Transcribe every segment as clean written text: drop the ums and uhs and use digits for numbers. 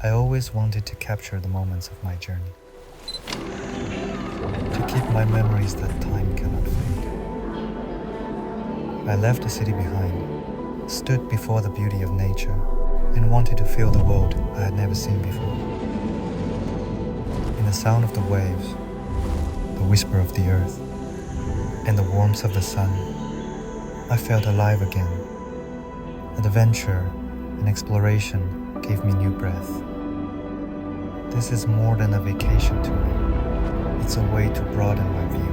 I always wanted to capture the moments of my journey, to keep my memories that time cannot fade. I left the city behind, stood before the beauty of nature, and wanted to feel the world I had never seen before. In the sound of the waves, the whisper of the earth, and the warmth of the sun, I felt alive again. Adventure and exploration gave me new breath. This is more than a vacation to me. It's a way to broaden my view.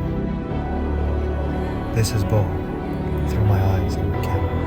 This is Bohol, through my eyes on the camera.